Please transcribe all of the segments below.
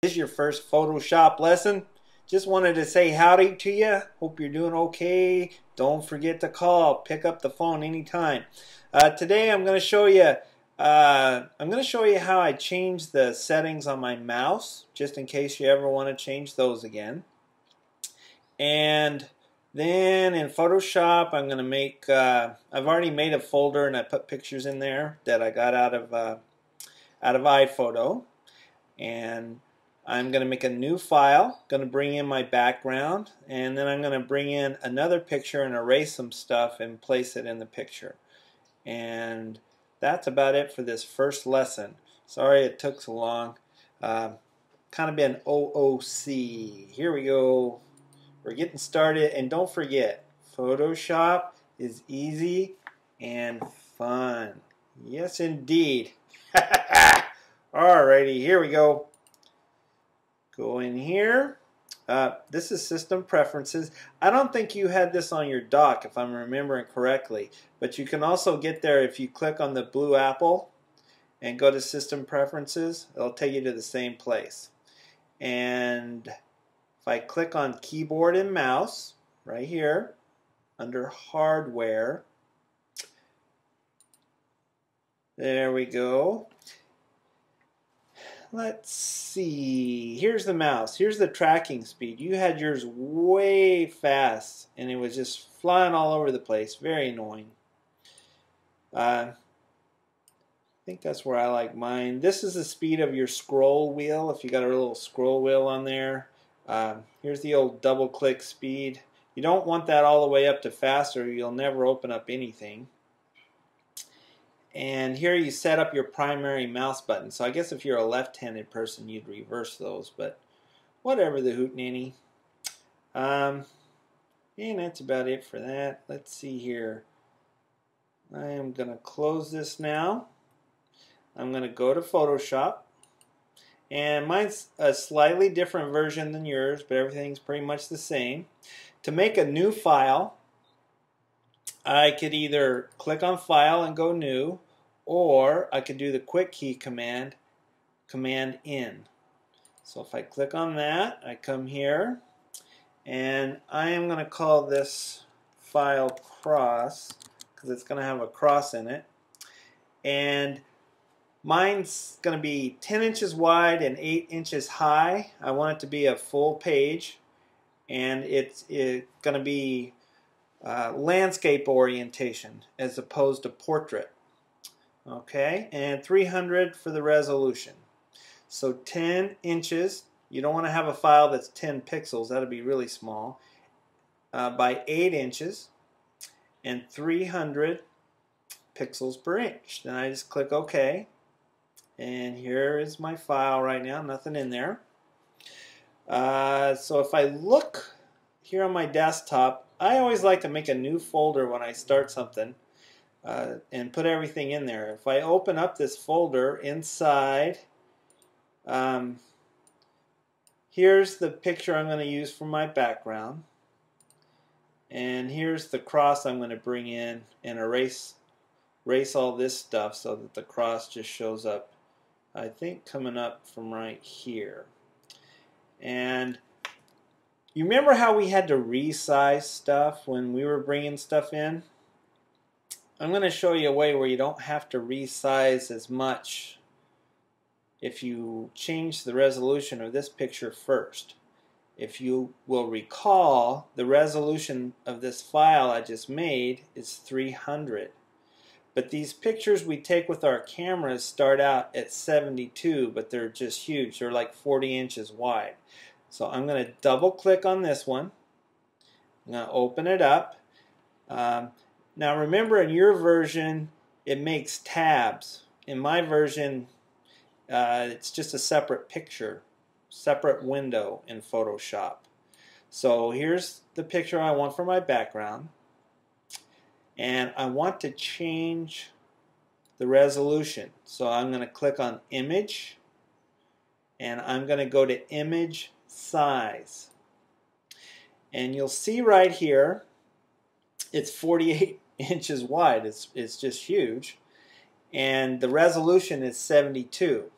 This is your first Photoshop lesson. Just wanted to say howdy to you. Hope you're doing okay. Don't forget to call. Pick up the phone anytime. Today I'm going to show you. How I change the settings on my mouse, just in case you ever want to change those again. And then in Photoshop, I'm going to make. I've already made a folder and I put pictures in there that I got out of iPhoto, and I'm going to make a new file, going to bring in my background, and then I'm going to bring in another picture and erase some stuff and place it in the picture. And that's about it for this first lesson. Sorry it took so long. Kind of been OOC. Here we go. We're getting started, and don't forget, Photoshop is easy and fun. Yes, indeed. Alrighty, here we go. Go in here. This is System Preferences. I don't think you had this on your dock, if I'm remembering correctly, but you can also get there if you click on the blue apple and go to System Preferences. It'll take you to the same place. And if I click on Keyboard and Mouse, right here, under Hardware, there we go. Let's see. Here's the mouse. Here's the tracking speed. You had yours way fast, and it was just flying all over the place. Very annoying. I think that's where I like mine. This is the speed of your scroll wheel, if you got a little scroll wheel on there. Here's the old double-click speed. You don't want that all the way up to fast, or you'll never open up anything. And here you set up your primary mouse button. So I guess if you're a left-handed person, you'd reverse those, but whatever the hootenanny. And that's about it for that. Let's see here. I am going to close this now. I'm going to go to Photoshop. And mine's a slightly different version than yours, but everything's pretty much the same. To make a new file, I could either click on File and go New, or I could do the quick key command, Command in. So if I click on that, I come here, and I am going to call this file cross, because it's going to have a cross in it. And mine's going to be 10 inches wide and 8 inches high. I want it to be a full page, and it's going to be landscape orientation as opposed to portrait. Okay, and 300 for the resolution. So 10 inches. You don't want to have a file that's 10 pixels. That'll be really small. By 8 inches and 300 pixels per inch. Then I just click OK. And here is my file right now. Nothing in there. So if I look here on my desktop, I always like to make a new folder when I start something. And put everything in there. If I open up this folder inside, here's the picture I'm going to use for my background, and here's the cross I'm going to bring in and erase all this stuff so that the cross just shows up, I think, coming up from right here. And you remember how we had to resize stuff when we were bringing stuff in? I'm going to show you a way where you don't have to resize as much if you change the resolution of this picture first. If you will recall, the resolution of this file I just made is 300. But these pictures we take with our cameras start out at 72, but they're just huge. They're like 40 inches wide. So I'm going to double click on this one. I'm going to open it up. Now remember, in your version it makes tabs. In my version it's just a separate picture, separate window in Photoshop. So here's the picture I want for my background, and I want to change the resolution. So I'm going to click on Image, and I'm going to go to Image Size. And you'll see right here it's 48 inches wide. It's just huge, and the resolution is 72.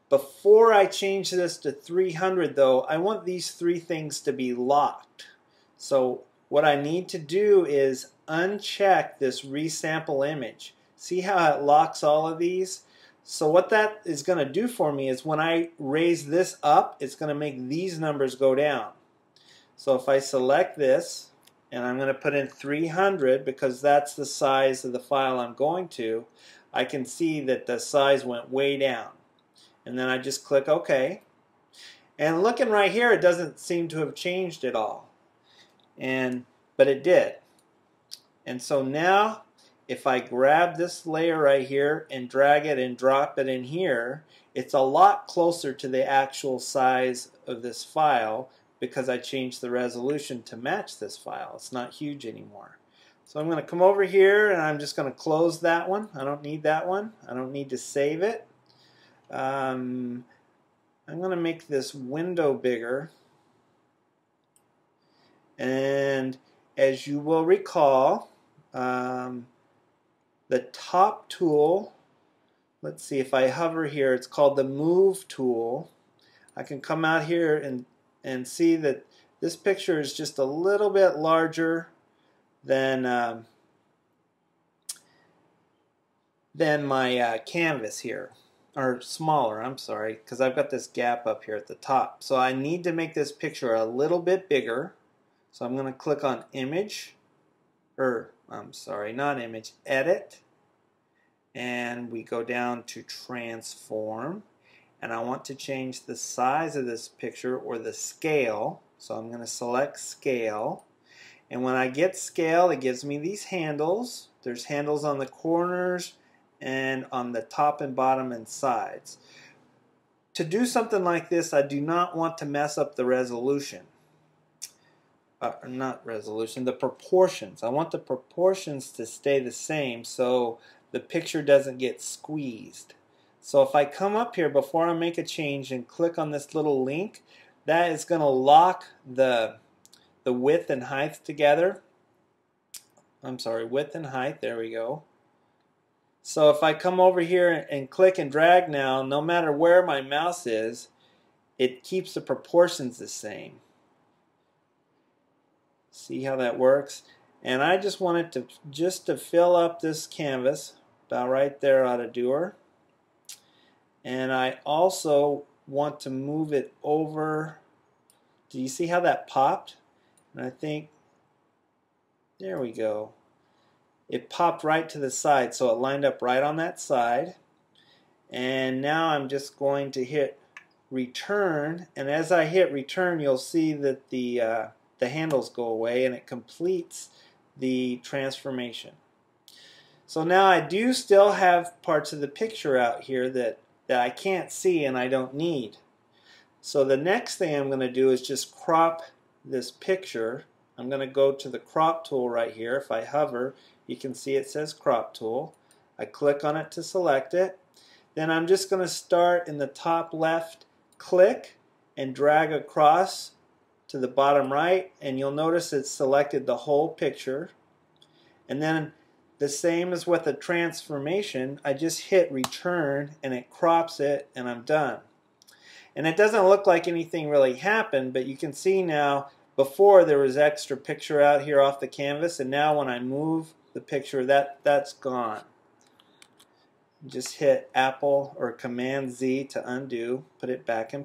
Before I change this to 300 though, I want these three things to be locked. So what I need to do is uncheck this resample image. See how it locks all of these? So what that is going to do for me is when I raise this up, it's going to make these numbers go down. So if I select this, and I'm going to put in 300 because that's the size of the file I'm going to, I can see that the size went way down. And then I just click OK. And looking right here, it doesn't seem to have changed at all. But it did. And so now, if I grab this layer right here and drag it and drop it in here, it's a lot closer to the actual size of this file because I changed the resolution to match this file. It's not huge anymore. So I'm going to come over here and I'm just going to close that one. I don't need that one. I don't need to save it. I'm going to make this window bigger. And as you will recall, the top tool, let's see, if I hover here, it's called the move tool. I can come out here and see that this picture is just a little bit larger than my canvas here, or smaller, I'm sorry, because I've got this gap up here at the top. So I need to make this picture a little bit bigger. So I'm going to click on image, or I'm sorry, not image, edit, and we go down to transform, and I want to change the size of this picture or the scale. So I'm going to select scale, and when I get scale, it gives me these handles. There's handles on the corners and on the top and bottom and sides. To do something like this, I do not want to mess up the resolution. The proportions. I want the proportions to stay the same so the picture doesn't get squeezed. So if I come up here before I make a change and click on this little link, that is going to lock the width and height together. I'm sorry, width and height, there we go. So if I come over here and click and drag now, no matter where my mouse is, it keeps the proportions the same. See how that works? And I just want it to fill up this canvas, about right there ought to do her. And I also want to move it over. Do you see how that popped? And I think, there we go. It popped right to the side, so it lined up right on that side. And now I'm just going to hit return, and as I hit return, you'll see that the handles go away and it completes the transformation. So now I do still have parts of the picture out here that I can't see and I don't need. So the next thing I'm going to do is just crop this picture. I'm going to go to the crop tool right here. If I hover, you can see it says crop tool. I click on it to select it. Then I'm just going to start in the top left, click and drag across to the bottom right, and you'll notice it's selected the whole picture. And then the same as with the transformation, I just hit return and it crops it and I'm done. And it doesn't look like anything really happened, but you can see now before there was extra picture out here off the canvas, and now when I move the picture, that's gone. Just hit Apple or Command Z to undo, put it back in place.